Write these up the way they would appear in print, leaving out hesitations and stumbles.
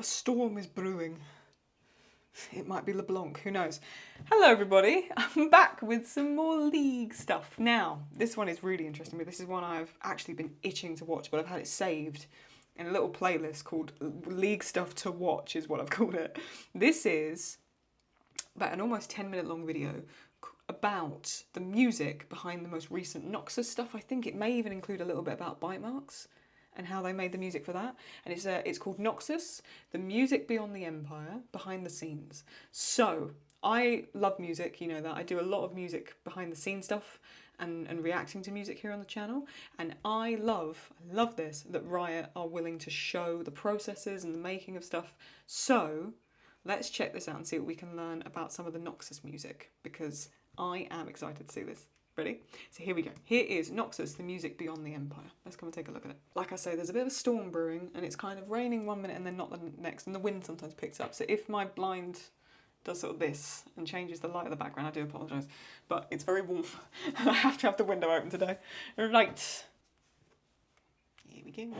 A storm is brewing. It might be LeBlanc, who knows. Hello everybody, I'm back with some more League stuff. Now, this one is really interesting me. This is one I've actually been itching to watch, but I've had it saved in a little playlist called League Stuff to Watch is what I've called it. This is about an almost 10-minute long video about the music behind the most recent Noxus stuff. I think it may even include a little bit about bite marks and how they made the music for that. And it's called Noxus, the music beyond the Empire, behind the scenes. So, I love music, you know that. I do a lot of music behind the scenes stuff and reacting to music here on the channel. And I love this, that Riot are willing to show the processes and the making of stuff. So, let's check this out and see what we can learn about some of the Noxus music, because I am excited to see this. Ready? So here we go. Here is Noxus, the music beyond the Empire. Let's come and take a look at it. Like I say, there's a bit of a storm brewing, and it's kind of raining one minute and then not the next, and the wind sometimes picks up. So if my blind does sort of this and changes the light of the background, I do apologise. But it's very warm. I have to have the window open today. Right. Here we go.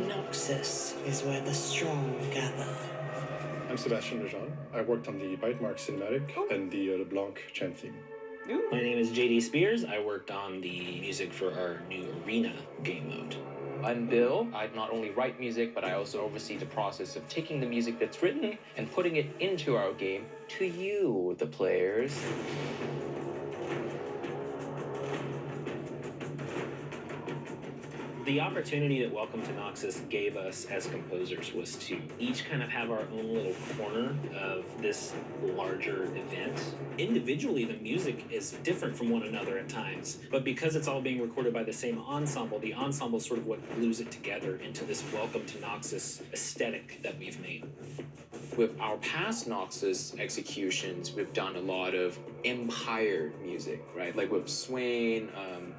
Noxus is where the strong gather. I'm Sebastian Lejean. I worked on the bite mark cinematic and the LeBlanc chant theme. Ooh. My name is JD Spears. I worked on the music for our new Arena game mode. I'm Bill. I not only write music, but I also oversee the process of taking the music that's written and putting it into our game to you, the players. The opportunity that Welcome to Noxus gave us as composers was to each kind of have our own little corner of this larger event. Individually, the music is different from one another at times, but because it's all being recorded by the same ensemble, the ensemble is sort of what glues it together into this Welcome to Noxus aesthetic that we've made. With our past Noxus executions, we've done a lot of Empire music, right? Like with Swain,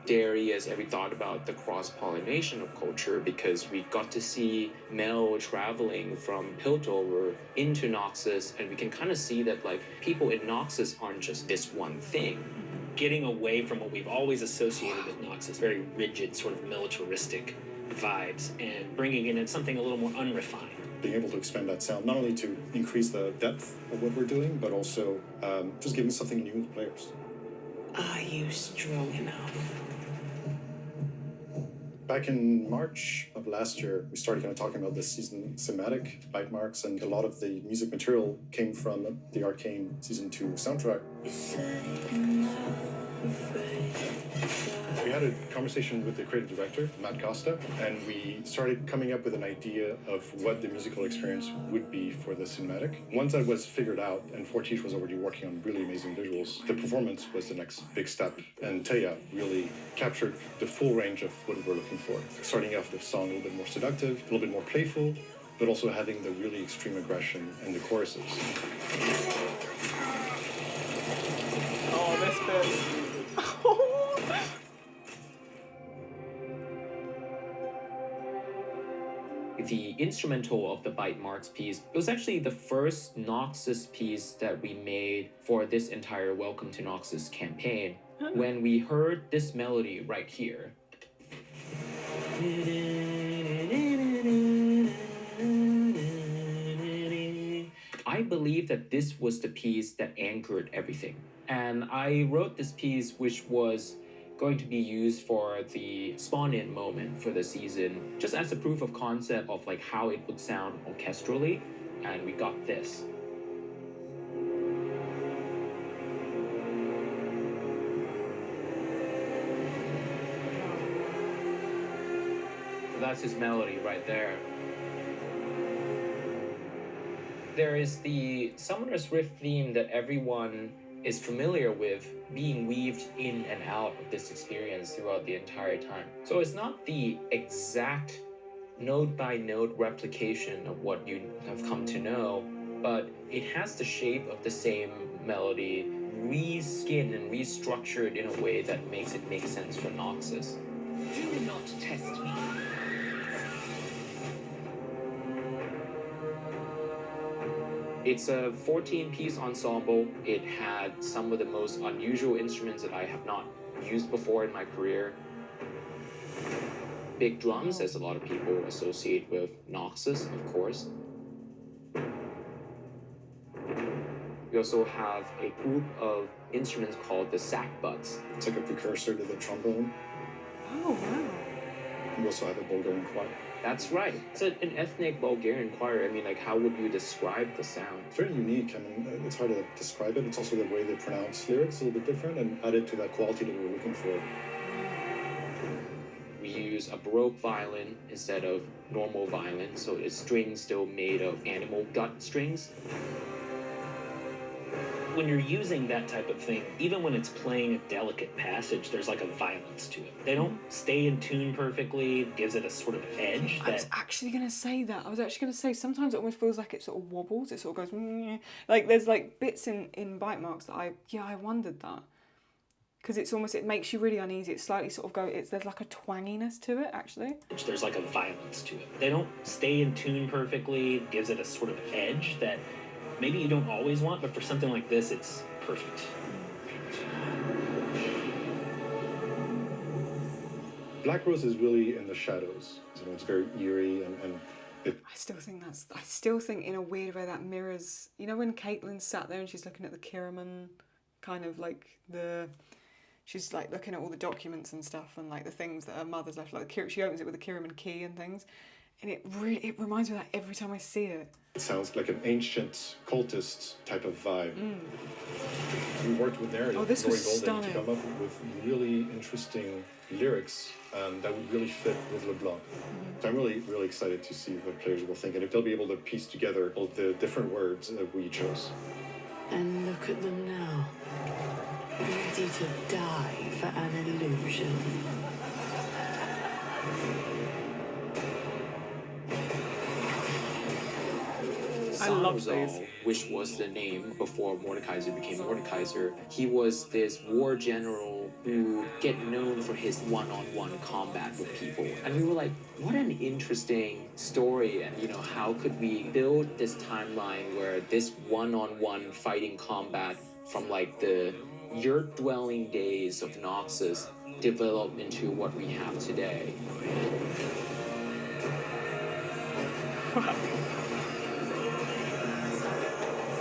Darius, and we thought about the cross-pollination of culture because we got to see Mel traveling from Piltover into Noxus, and we can kind of see that like people in Noxus aren't just this one thing. Getting away from what we've always associated with Noxus, very rigid, sort of militaristic vibes, and bringing in something a little more unrefined. Being able to expand that sound, not only to increase the depth of what we're doing, but also just giving something new to players. Are you strong enough? Back in March of last year, we started kind of talking about this season cinematic, bite marks, and a lot of the music material came from the Arcane Season 2 soundtrack. We had a conversation with the creative director, Matt Costa, and we started coming up with an idea of what the musical experience would be for the cinematic. Once that was figured out, and Fortiche was already working on really amazing visuals, the performance was the next big step, and Taya really captured the full range of what we were looking for. Starting off the song a little bit more seductive, a little bit more playful, but also having the really extreme aggression in the choruses. Oh, this bit. The instrumental of the bite marks piece, it was actually the first Noxus piece that we made for this entire Welcome to Noxus campaign. When we heard this melody right here, I believe that this was the piece that anchored everything. And I wrote this piece, which was going to be used for the spawn-in moment for the season, just as a proof of concept of like how it would sound orchestrally, and we got this. So that's his melody right there. There is the Summoner's Rift theme that everyone is familiar with being weaved in and out of this experience throughout the entire time. So it's not the exact node-by-node replication of what you have come to know, but it has the shape of the same melody, re-skinned and restructured in a way that makes it make sense for Noxus. Do not test me. It's a 14-piece ensemble. It had some of the most unusual instruments that I have not used before in my career. Big drums, as a lot of people associate with Noxus, of course. We also have a group of instruments called the sackbuts. It's like a precursor to the trombone. Oh, wow. We also have a Bulgarian choir. That's right. It's an ethnic Bulgarian choir. I mean, like, how would you describe the sound? It's very unique. I mean, it's hard to describe it. It's also the way they pronounce lyrics a little bit different and added to that quality that we were looking for. We use a Baroque violin instead of normal violin, so it's strings still made of animal gut strings. When you're using that type of thing, even when it's playing a delicate passage, there's like a violence to it. They don't stay in tune perfectly, it gives it a sort of edge I was that actually going to say that. I was actually going to say sometimes it almost feels like it sort of wobbles. It sort of goes, like there's like bits in bite marks that I wondered that. Because it's almost, it makes you really uneasy. It's slightly sort of there's like a twanginess to it, actually. there's like a violence to it. They don't stay in tune perfectly, it gives it a sort of edge that maybe you don't always want, but for something like this, it's perfect. Black Rose is really in the shadows. You know, it's very eerie and I still think in a weird way that mirrors, you know, when Caitlin sat there and she's looking at the Kiraman, kind of like she's like looking at all the documents and stuff and like the things that her mother's left, like she opens it with the Kiraman key and things. And it reminds me of that every time I see it. it sounds like an ancient cultist type of vibe. We worked with narrative, this Rory was Golden, stunning. to come up with really interesting lyrics that would really fit with LeBlanc. So I'm really, really excited to see what players will think and if they'll be able to piece together all the different words that we chose. And look at them now, ready to die for an illusion. I love Sanzal, these. which was the name before Mordekaiser became Mordekaiser. He was this war general who get known for his one-on-one combat with people. And we were like, what an interesting story. And, you know, how could we build this timeline where this one-on-one fighting combat from like the yurt-dwelling days of Noxus developed into what we have today.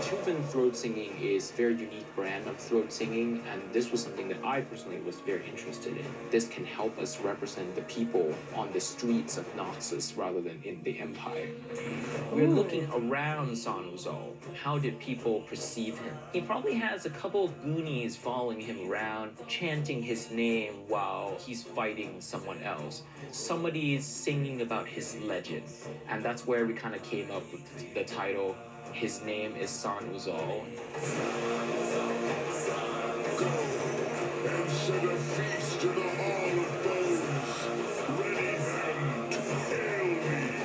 Tuvan throat singing is a very unique brand of throat singing, and this was something that I personally was very interested in. This can help us represent the people on the streets of Noxus rather than in the Empire. We're looking around Sanuzal. How did people perceive him? He probably has a couple of goonies following him around, chanting his name while he's fighting someone else. Somebody is singing about his legend, and that's where we kind of came up with the title. His name is Sanuzal. And set a feast to the hall of bones. Ready then to hail me.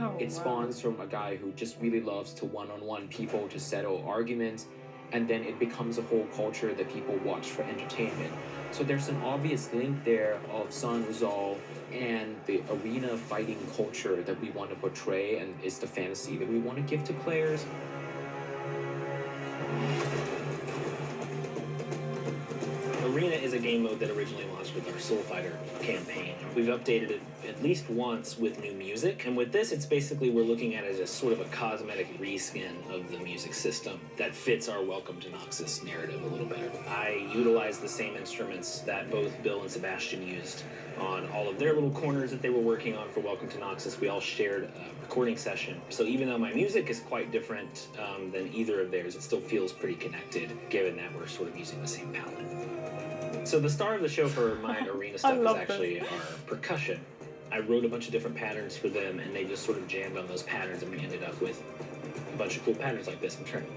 Oh, It spawns from a guy who just really loves to one-on-one people to settle arguments, and then it becomes a whole culture that people watch for entertainment. So there's an obvious link there of Sanuzal and the arena fighting culture that we want to portray, and it's the fantasy that we want to give to players. Arena is a game mode that originally launched with our Soul Fighter campaign. We've updated it at least once with new music, and with this it's basically we're looking at it as a sort of a cosmetic reskin of the music system that fits our Welcome to Noxus narrative a little better. I utilized the same instruments that both Bill and Sebastian used on all of their little corners that they were working on for Welcome to Noxus. We all shared a recording session. So even though my music is quite different than either of theirs, it still feels pretty connected, given that we're sort of using the same palette. So the star of the show for my arena stuff is actually our percussion. I wrote a bunch of different patterns for them, and they just sort of jammed on those patterns, and we ended up with a bunch of cool patterns like this. I'm trying to...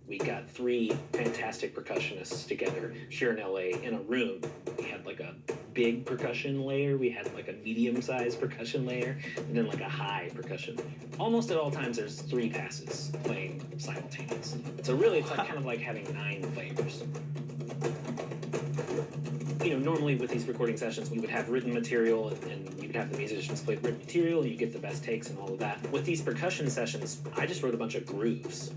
We got 3 fantastic percussionists together here in LA in a room. We had like a big percussion layer, we had like a medium-sized percussion layer, and then like a high percussion layer. Almost at all times there's 3 passes playing simultaneously. So really it's like kind of like having 9 layers. You know, normally with these recording sessions, we would have written material and you would have the musicians play written material and you get the best takes and all of that. With these percussion sessions, I just wrote a bunch of grooves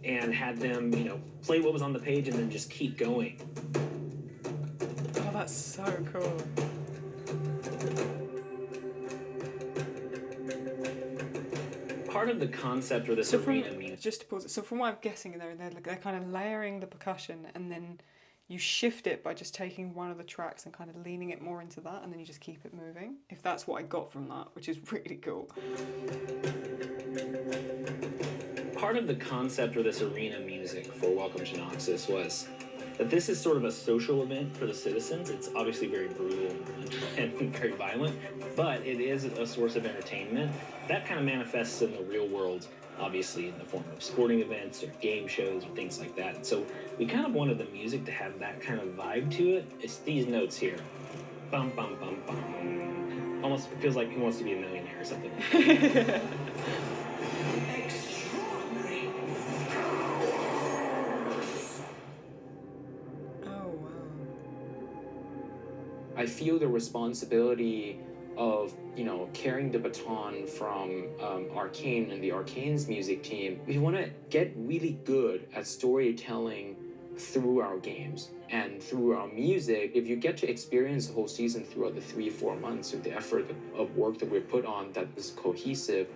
and had them, you know, play what was on the page and then just keep going. Oh, that's so cool. Part Part of the concept of this So from, arena music. just to pause it, so from what I'm guessing, they're kind of layering the percussion, and then you shift it by just taking one of the tracks and kind of leaning it more into that, and then you just keep it moving. If that's what I got from that, which is really cool. Part of the concept of this arena music for Welcome to Noxus was that this is sort of a social event for the citizens. It's obviously very brutal and very violent, but it is a source of entertainment. That kind of manifests in the real world, obviously in the form of sporting events or game shows or things like that. And so we kind of wanted the music to have that kind of vibe to it. It's these notes here. Bum, bum, bum, bum. Almost feels like Who Wants to Be a Millionaire or something like that. I feel the responsibility of, carrying the baton from Arcane and the Arcane's music team. We want to get really good at storytelling through our games and through our music. If you get to experience the whole season throughout the 3-4 months of the effort of work that we put on that is cohesive,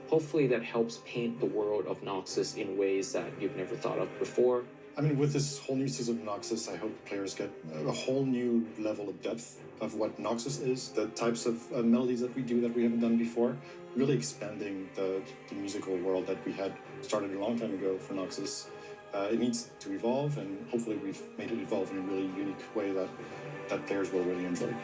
hopefully that helps paint the world of Noxus in ways that you've never thought of before. I mean, with this whole new season of Noxus, I hope players get a whole new level of depth of what Noxus is, the types of melodies that we do that we haven't done before, really expanding the musical world that we had started a long time ago for Noxus. It needs to evolve, and hopefully we've made it evolve in a really unique way that players will really enjoy.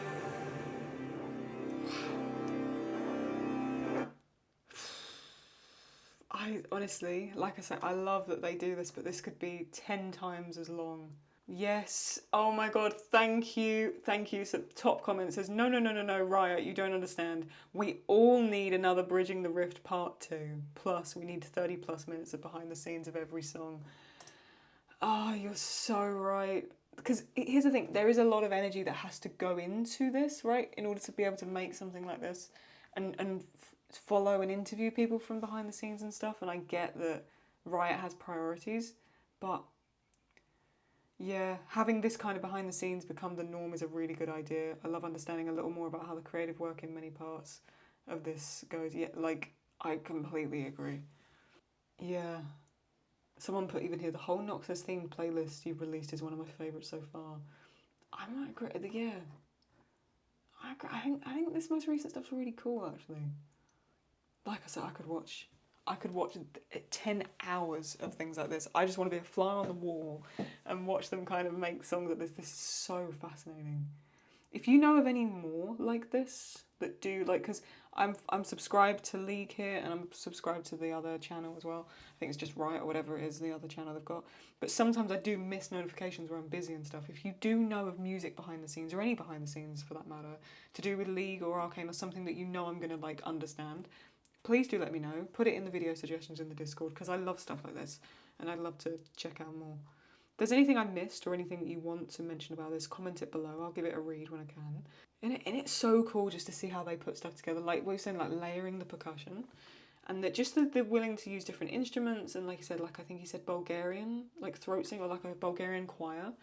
I honestly, like I said, I love that they do this, but this could be 10 times as long. Yes. Oh my god, thank you. Thank you. So top comment says, no, Riot, you don't understand. We all need another Bridging the Rift Part 2. Plus, we need 30 plus minutes of behind the scenes of every song. Oh, you're so right. Because here's the thing, there is a lot of energy that has to go into this, right? In order to be able to make something like this and follow and interview people from behind the scenes and stuff. And I get that Riot has priorities, but yeah, having this kind of behind the scenes become the norm is a really good idea. I love understanding a little more about how the creative work in many parts of this goes. Yeah, like, I completely agree. Yeah. Someone put even here, the whole Noxus themed playlist you've released is one of my favourites so far. I might agree. Yeah. I agree. I think this most recent stuff's really cool, actually. Like I said, I could watch 10 hours of things like this. I just want to be a fly on the wall and watch them kind of make songs like this. This is so fascinating. If you know of any more like this that do, like, because I'm subscribed to League here, and I'm subscribed to the other channel as well. I think it's just Riot or whatever it is, the other channel they've got. But sometimes I do miss notifications where I'm busy and stuff. If you do know of music behind the scenes, or any behind the scenes for that matter, to do with League or Arcane, or something that you know I'm going to, like, understand, please do let me know. Put it in the video suggestions in the Discord, because I love stuff like this, and I'd love to check out more. If there's anything I missed or anything that you want to mention about this, comment it below. I'll give it a read when I can. And it's so cool just to see how they put stuff together. Like we were saying, like layering the percussion, and that they're willing to use different instruments. And like you said, like I think he said Bulgarian, like throat sing, or like a Bulgarian choir.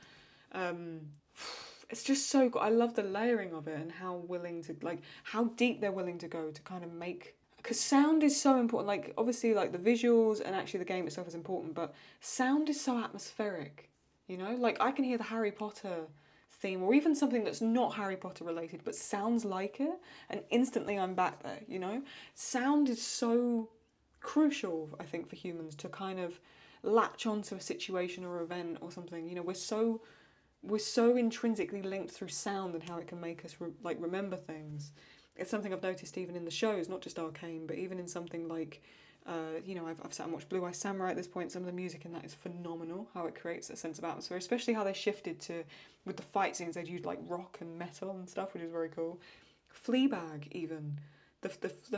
It's just so cool. I love the layering of it and how willing to, like, how deep they're willing to go to kind of make. Because sound is so important. Like, obviously, like, the visuals and actually the game itself is important, but sound is so atmospheric, you know? Like, I can hear the Harry Potter theme, or even something that's not Harry Potter related, but sounds like it, and instantly I'm back there, you know? Sound is so crucial, I think, for humans to kind of latch onto a situation or event or something. You know, we're so intrinsically linked through sound and how it can make us, remember things. It's something I've noticed even in the shows, not just Arcane, but even in something like, I've sat and watched Blue Eye Samurai at this point. Some of the music in that is phenomenal, how it creates a sense of atmosphere, especially how they shifted to, with the fight scenes, they'd used like rock and metal and stuff, which is very cool. Fleabag even. The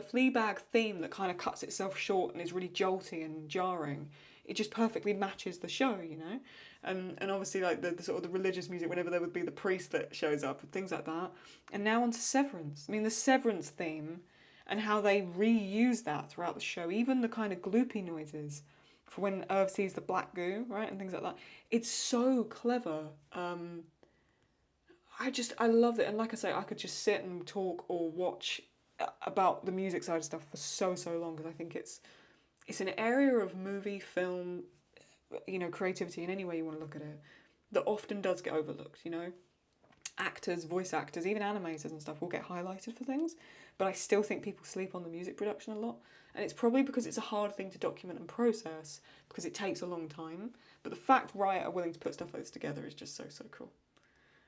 Fleabag theme that kind of cuts itself short and is really jolty and jarring, it just perfectly matches the show, you know? And obviously like the sort of the religious music, whenever there would be the priest that shows up and things like that. And now onto Severance. I mean, the Severance theme and how they reuse that throughout the show, even the kind of gloopy noises for when Irv sees the black goo, right, and things like that. It's so clever. I love it. And like I say, I could just sit and talk or watch about the music side of stuff for so long, because I think it's it's an area of movie, film, you know, creativity in any way you want to look at it, that often does get overlooked, you know. Actors, voice actors, even animators and stuff will get highlighted for things, but I still think people sleep on the music production a lot. And it's probably because it's a hard thing to document and process, because it takes a long time. But the fact Riot are willing to put stuff like this together is just so, so cool.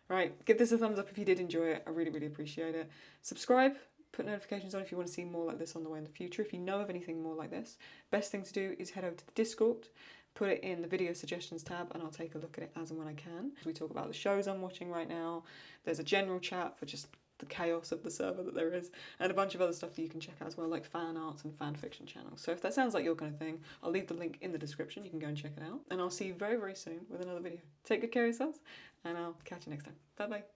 Right, give this a thumbs up if you did enjoy it. I really, really appreciate it. Subscribe, put notifications on if you want to see more like this on the way in the future. If you know of anything more like this, best thing to do is head over to the Discord, put it in the video suggestions tab, and I'll take a look at it as and when I can. We talk about the shows I'm watching right now. There's a general chat for just the chaos of the server that there is, and a bunch of other stuff that you can check out as well, like fan arts and fan fiction channels. So if that sounds like your kind of thing, I'll leave the link in the description. You can go and check it out, and I'll see you very, very soon with another video. Take good care of yourselves, and I'll catch you next time. Bye bye.